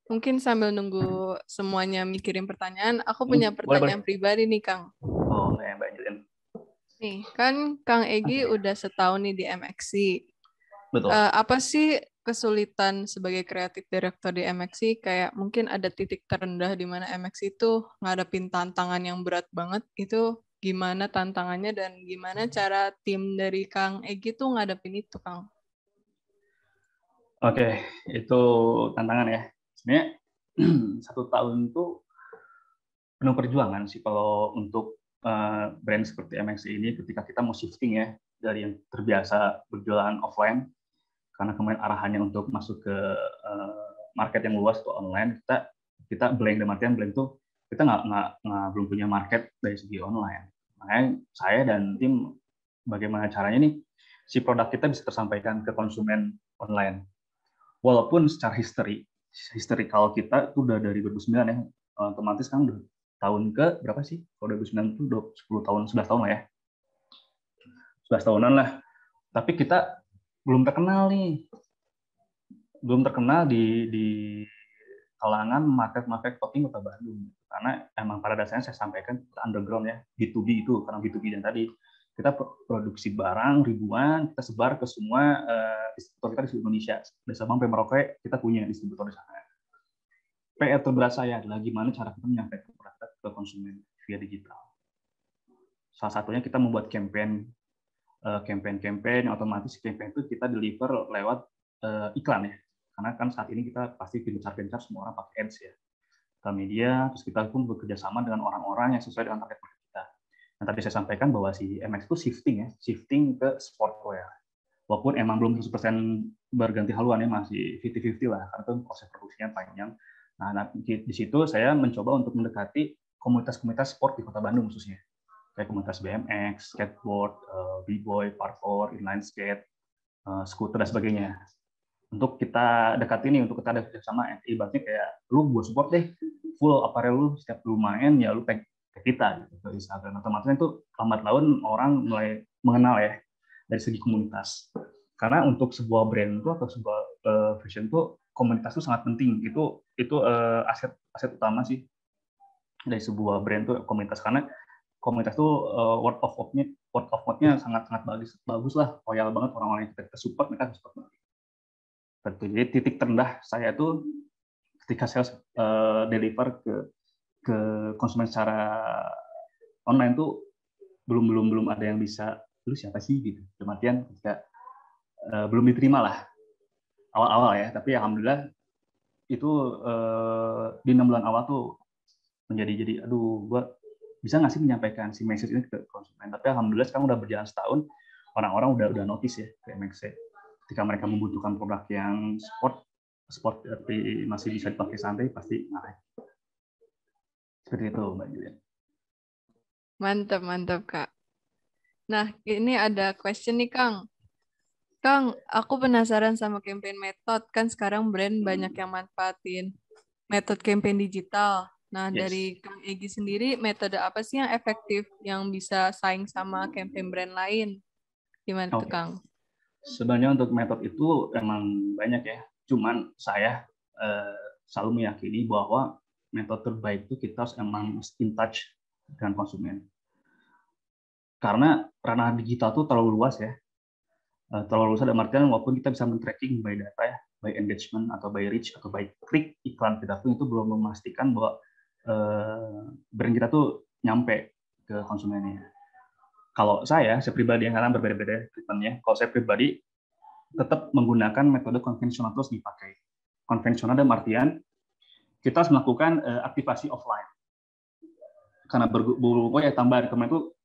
Speaker 1: Mungkin sambil nunggu semuanya mikirin pertanyaan, aku punya pertanyaan pribadi nih, Kang.
Speaker 2: Oh, ya Mbak Angelin.
Speaker 1: Nih, kan Kang Egy udah setahun nih di MXC.
Speaker 2: Betul.
Speaker 1: Apa sih kesulitan sebagai kreatif director di MXC? Kayak mungkin ada titik terendah di mana MXC itu ngadepin tantangan yang berat banget. Itu gimana tantangannya dan gimana cara tim dari Kang Egy tuh ngadepin itu, Kang?
Speaker 2: Oke, itu tantangan ya. Sebenarnya 1 tahun itu penuh perjuangan sih kalau untuk brand seperti MXC ini ketika kita mau shifting ya dari yang terbiasa berjualan offline, karena kemarin arahannya untuk masuk ke market yang luas atau online, kita blank, dalam artian blank tuh kita belum punya market dari segi online. Makanya saya dan tim bagaimana caranya nih si produk kita bisa tersampaikan ke konsumen online. Walaupun secara historical kita itu udah dari 2009 ya, otomatis kan udah tahun ke berapa sih? Kalau 2009 itu udah 10 tahun, 11 tahun lah ya. 11 tahunan lah. Tapi kita belum terkenal nih. Belum terkenal di kalangan market kopi Kota Bandung. Karena emang pada dasarnya saya sampaikan underground ya, B2B itu, karena B2B dan tadi kita produksi barang ribuan, kita sebar ke semua distributor kita di seluruh Indonesia. Dari Sabang sampai Merauke kita punya distributor di sana. PR terberat saya adalah gimana cara kita menyampaikan produk ke konsumen via digital. Salah satunya kita membuat campaign yang otomatis campaign itu kita deliver lewat iklan ya. Karena kan saat ini kita pasti gencar-gencar semua orang pakai ads ya. Ke media, terus kita pun bekerja sama dengan orang-orang yang sesuai dengan target kita. Nah, tadi saya sampaikan bahwa si MX itu shifting ke sportwear. Walaupun emang belum 100% berganti haluan ya, masih 50-50 lah, karena itu proses produksinya panjang. Nah, di situ saya mencoba untuk mendekati komunitas-komunitas sport di Kota Bandung khususnya. Kayak komunitas BMX, skateboard, b-boy, parkour, inline skate, skuter, dan sebagainya. Untuk kita dekat ini, untuk kita ada kerjasama, ibaratnya kayak lu buat support deh, full apparel lu, setiap lu main, ya lu tag kita gitu, ke Instagram. Otomatis itu lambat laun orang mulai mengenal ya, dari segi komunitas. Karena untuk sebuah brand itu atau sebuah fashion itu, komunitas itu sangat penting. Itu aset utama sih dari sebuah brand itu, komunitas. Karena komunitas itu word of mouth-nya sangat bagus lah, loyal banget, orang-orang yang kita support, mereka support banget. Jadi titik terendah saya tuh ketika saya deliver ke konsumen secara online tuh belum ada yang bisa, lu siapa sih gitu. Kemudian ketika belum diterima lah awal-awal ya, tapi alhamdulillah itu di 6 bulan awal tuh menjadi aduh, gua bisa nggak sih menyampaikan si message ini ke konsumen. Tapi alhamdulillah sekarang udah berjalan setahun, orang-orang udah notice ya ke MXC. Ketika mereka membutuhkan produk yang sport, sport tapi masih bisa dipakai santai pasti naik. Seperti itu Mbak Julian.
Speaker 1: Mantap Kak. Nah, ini ada question nih Kang. Kang, aku penasaran sama campaign method. Kan sekarang brand banyak yang manfaatin metode campaign digital. Nah,
Speaker 2: Yes.
Speaker 1: dari Kang Egi sendiri, metode apa sih yang efektif yang bisa saing sama campaign brand lain? Gimana tuh,
Speaker 2: Oke.
Speaker 1: Kang?
Speaker 2: Sebenarnya untuk metode itu emang banyak ya. Cuman saya selalu meyakini bahwa metode terbaik itu kita harus emang in touch dengan konsumen. Karena ranah digital itu terlalu luas ya. Terlalu luas dalam artian walaupun kita bisa men-tracking by data ya, by engagement atau by reach atau by klik iklan kita pun itu belum memastikan bahwa brand kita tuh nyampe ke konsumennya. Kalau saya pribadi yang kadang berbeda-beda treatmentnya. Kalau saya pribadi tetap menggunakan metode konvensional terus dipakai. Konvensional dalam artian kita harus melakukan aktivasi offline. Karena berhubung ya tambahan kemarin itu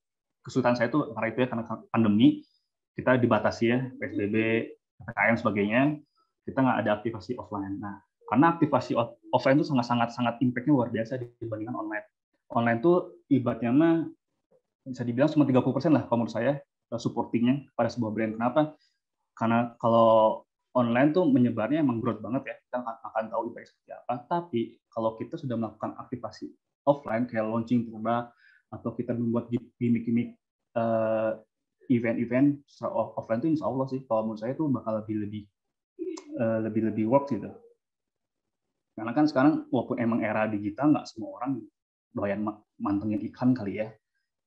Speaker 2: kesulitan saya itu karena itu ya karena pandemi kita dibatasi ya PSBB, PPKM sebagainya, kita nggak ada aktivasi offline. Nah, karena aktivasi offline itu sangat impact-nya luar biasa dibandingkan online. Online tuh ibaratnya mah bisa dibilang cuma 30% lah kalau menurut saya supportingnya pada sebuah brand. Kenapa? Karena kalau online tuh menyebarnya emang broad banget ya, kita akan tahu impact seperti apa. Tapi kalau kita sudah melakukan aktivasi offline kayak launching produk atau kita membuat gimmick-gimmick event-event offline itu insya Allah sih kalau menurut saya itu bakal lebih work gitu. Karena kan sekarang walaupun emang era digital nggak semua orang doyan mantengin iklan kali ya.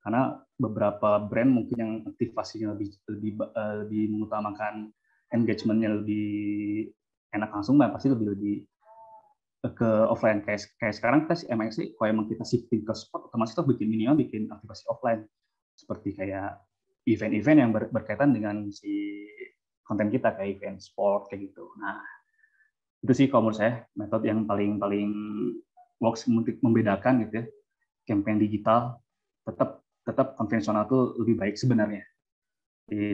Speaker 2: Karena beberapa brand mungkin yang aktivasinya lebih mengutamakan engagement-nya lebih enak langsung, pasti lebih ke offline. Kayak sekarang kita emang sih kalau emang kita shifting ke sport otomatis kita bikin aktivasi offline seperti kayak event-event yang berkaitan dengan si konten kita kayak event sport kayak gitu. Nah, itu sih kalau menurut saya metode yang paling works untuk membedakan gitu ya. Campaign digital tetap konvensional tuh lebih baik sebenarnya.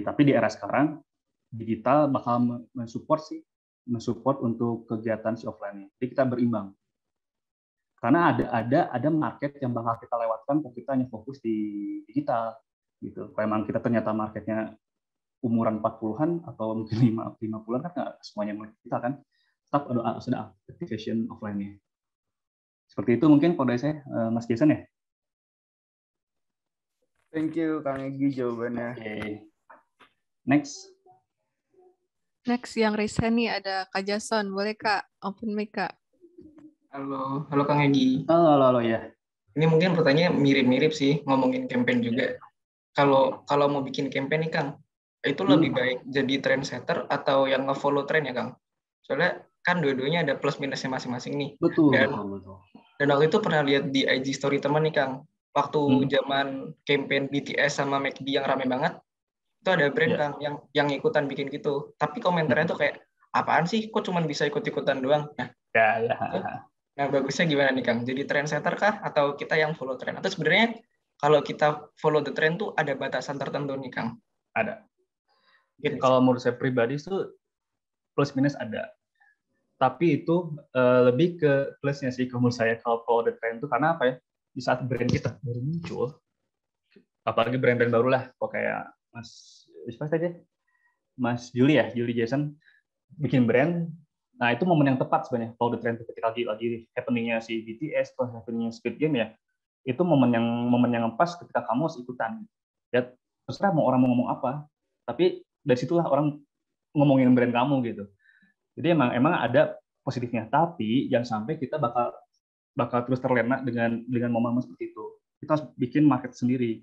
Speaker 2: Tapi di era sekarang digital bakal mensupport untuk kegiatan si offline-nya. Jadi kita berimbang. Karena ada market yang bakal kita lewatkan kalau kita hanya fokus di digital gitu. Kalau emang kita ternyata marketnya umuran 40-an atau mungkin 50-an kan nggak semuanya mulai kita kan. Tetap ada activation offline-nya. Seperti itu mungkin kalau dari saya, Mas Jason ya.
Speaker 4: Thank you Kang Egi jawabannya.
Speaker 2: Okay. Next
Speaker 1: yang resign nih ada Kak Jason. Boleh Kak, open mic Kak.
Speaker 3: Halo Kang Egi.
Speaker 2: Halo ya.
Speaker 3: Ini mungkin pertanyaan mirip-mirip sih ngomongin campaign juga. Kalau mau bikin campaign nih Kang, itu lebih baik jadi trendsetter atau yang nge-follow trend ya Kang? Soalnya kan dua-duanya ada plus minusnya masing-masing nih.
Speaker 2: Betul.
Speaker 3: Dan waktu itu pernah lihat di IG story teman nih Kang, waktu zaman campaign BTS sama McD yang rame banget, itu ada brand Kang yang ikutan bikin gitu. Tapi komentarnya tuh kayak, apaan sih? Kok cuma bisa ikut-ikutan doang? Nah, bagusnya gimana nih Kang? Jadi trendsetter kah? Atau kita yang follow trend? Atau sebenarnya kalau kita follow the trend tuh ada batasan tertentu nih Kang?
Speaker 2: Ada. Kalau menurut saya pribadi itu plus minus ada. Tapi itu lebih ke plusnya sih kalau menurut saya kalau follow the trend itu karena apa ya? Di saat brand kita baru muncul, apalagi brand-brand baru lah, kok kayak Mas Juli Jason bikin brand. Nah, itu momen yang tepat sebenarnya follow the trend ketika lagi happening-nya si BTS atau happening-nya Squid Game ya. Itu momen yang pas ketika kamu harus ikutan. Ya, terserah mau orang mau ngomong apa, tapi dari situlah orang ngomongin brand kamu gitu. Jadi emang ada positifnya, tapi jangan sampai kita bakal terus terlena dengan momen seperti itu. Kita harus bikin market sendiri,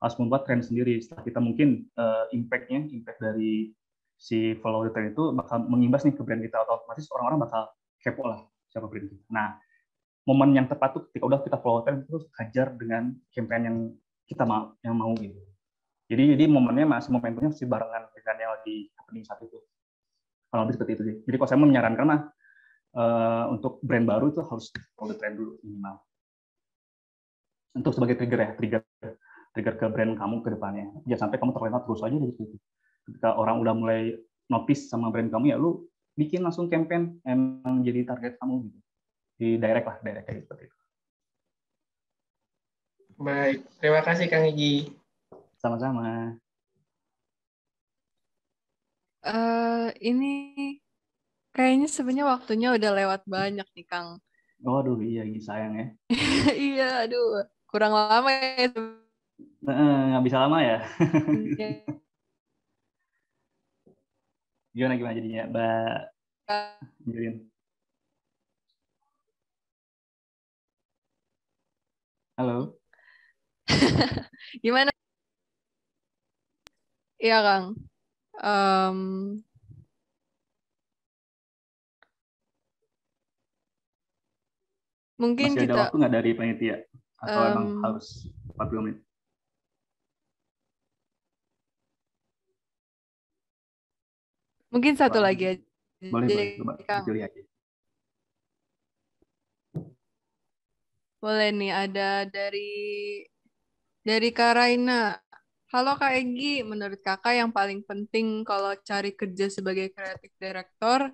Speaker 2: harus membuat trend sendiri. Setelah kita mungkin impact dari si follow the trend itu bakal mengimbas nih ke brand kita, atau otomatis orang-orang bakal kepo lah siapa brand kita. Nah, momen yang tepat tuh ketika udah kita follow trend terus hajar dengan campaign yang kita mau gitu. Jadi momentumnya masih barengan dengan yang lagi happening saat itu. Kalau lebih seperti itu sih. Jadi kalau saya menyarankan untuk brand baru itu harus follow the trend dulu minimal. Untuk sebagai trigger ke brand kamu ke depannya. Jangan sampai kamu terlena terus aja dari situ. Ketika orang udah mulai notice sama brand kamu, ya lu bikin langsung campaign emang jadi target kamu gitu. Di direct kayak seperti itu.
Speaker 3: Baik, terima kasih Kang Egi.
Speaker 2: Sama-sama.
Speaker 1: Ini kayaknya sebenarnya waktunya udah lewat banyak nih, Kang.
Speaker 2: Waduh, iya sayang ya.
Speaker 1: Iya, aduh, kurang lama ya.
Speaker 2: Nggak bisa lama ya. Gimana jadinya, Mbak Jurin? Halo?
Speaker 1: Gimana? Iya, Kang. Mungkin
Speaker 2: Masih ada
Speaker 1: kita
Speaker 2: waktu nggak dari panitia? Atau emang harus 40 menit?
Speaker 1: mungkin satu lagi aja.
Speaker 2: Boleh. Coba
Speaker 1: Kang.
Speaker 2: dipilih aja.
Speaker 1: Boleh nih, ada dari Kak Raina. Halo Kak Egi, menurut Kakak yang paling penting kalau cari kerja sebagai kreatif director,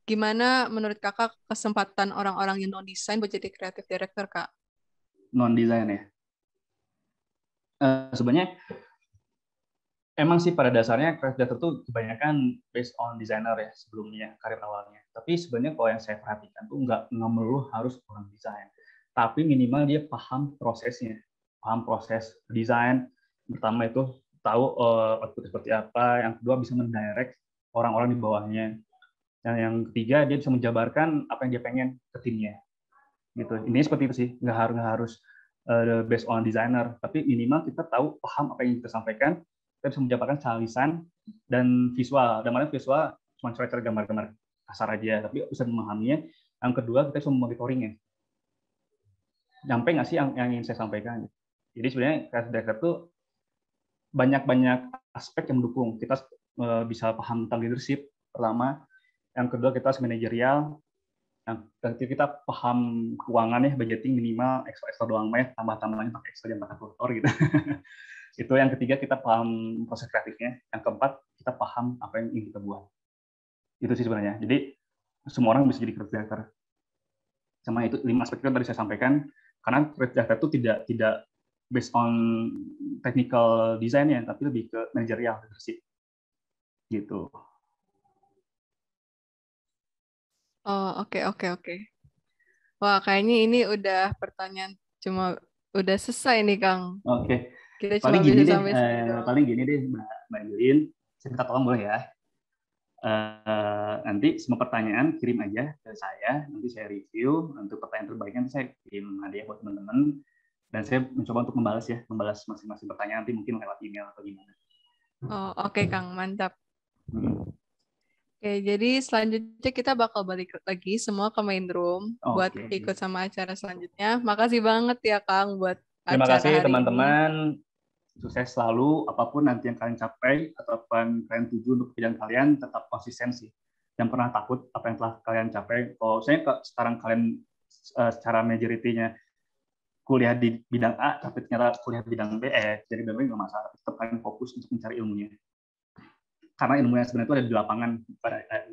Speaker 1: gimana menurut Kakak kesempatan orang-orang yang non-design buat jadi kreatif director, Kak?
Speaker 2: Non-design ya? Sebenarnya emang sih pada dasarnya creative director tuh kebanyakan based on designer ya sebelumnya, karir awalnya. Tapi sebenarnya kalau yang saya perhatikan tuh nggak melulu harus orang desain. Tapi minimal dia paham prosesnya, paham proses desain. Pertama itu tahu output seperti apa, yang kedua bisa mendirect orang-orang di bawahnya. Dan yang ketiga dia bisa menjabarkan apa yang dia pengen ke timnya. Gitu. Ini seperti itu sih, nggak harus based on designer, tapi minimal kita tahu paham apa yang kita sampaikan, kita bisa menjabarkan secara lisan dan visual. Dan mana visual cuma coret-coret gambar-gambar kasar aja, tapi bisa memahaminya. Yang kedua kita bisa memonitoringnya. Nyampe nggak sih yang ingin saya sampaikan? Jadi sebenarnya creative director tuh banyak aspek yang mendukung. Kita bisa paham tentang leadership pertama, yang kedua kita harus manajerial, yang ketiga kita paham keuangan ya, budgeting minimal, ekstra doang ya, tambah-tambahnya pakai Excel dan pakai kalkulator gitu. Itu yang ketiga kita paham proses kreatifnya, yang keempat kita paham apa yang ingin kita buat. Itu sih sebenarnya. Jadi semua orang bisa jadi creative director. Sama itu 5 aspek itu tadi saya sampaikan, karena creative director itu tidak based on technical design ya, tapi lebih ke managerial leadership. Gitu.
Speaker 1: Oh, oke. Wah, kayaknya ini udah pertanyaan udah selesai nih, Kang.
Speaker 2: Oke.
Speaker 1: Kita cuma
Speaker 2: Paling gini
Speaker 1: bisa
Speaker 2: deh,
Speaker 1: sampai sini doang.
Speaker 2: Mbak Julin, saya minta tolong boleh ya. Nanti semua pertanyaan kirim aja ke saya, nanti saya review. Untuk pertanyaan terbaiknya nanti saya kirim hadiah buat teman-teman, dan saya mencoba untuk membalas masing-masing pertanyaan, nanti mungkin lewat email atau gimana.
Speaker 1: Oh, oke, Kang, mantap. Oke, jadi selanjutnya kita bakal balik lagi semua ke main room buat ikut sama acara selanjutnya. Makasih banget ya, Kang, buat
Speaker 2: Terima
Speaker 1: acara
Speaker 2: kasih
Speaker 1: hari
Speaker 2: teman-teman. Sukses selalu, apapun nanti yang kalian capai, ataupun kalian tuju untuk bidang kalian, tetap konsisten sih. Jangan pernah takut apa yang telah kalian capai. Kalau saya sekarang kalian secara majority-nya kuliah di bidang A, tapi ternyata kuliah di bidang B, jadi bidang B nggak masalah. Tetap kalian fokus untuk mencari ilmunya. Karena ilmu yang sebenarnya itu ada di lapangan,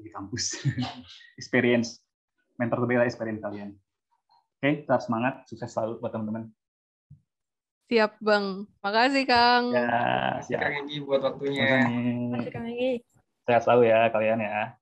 Speaker 2: di kampus. Experience. Mentor terbaik experience kalian. Oke, tetap semangat. Sukses selalu buat teman-teman.
Speaker 1: Siap, Bang. Makasih, Kang.
Speaker 2: Ya,
Speaker 3: siap. Kang Egi buat waktunya.
Speaker 1: Makasih, Kang Egi.
Speaker 2: Sehat selalu ya kalian ya.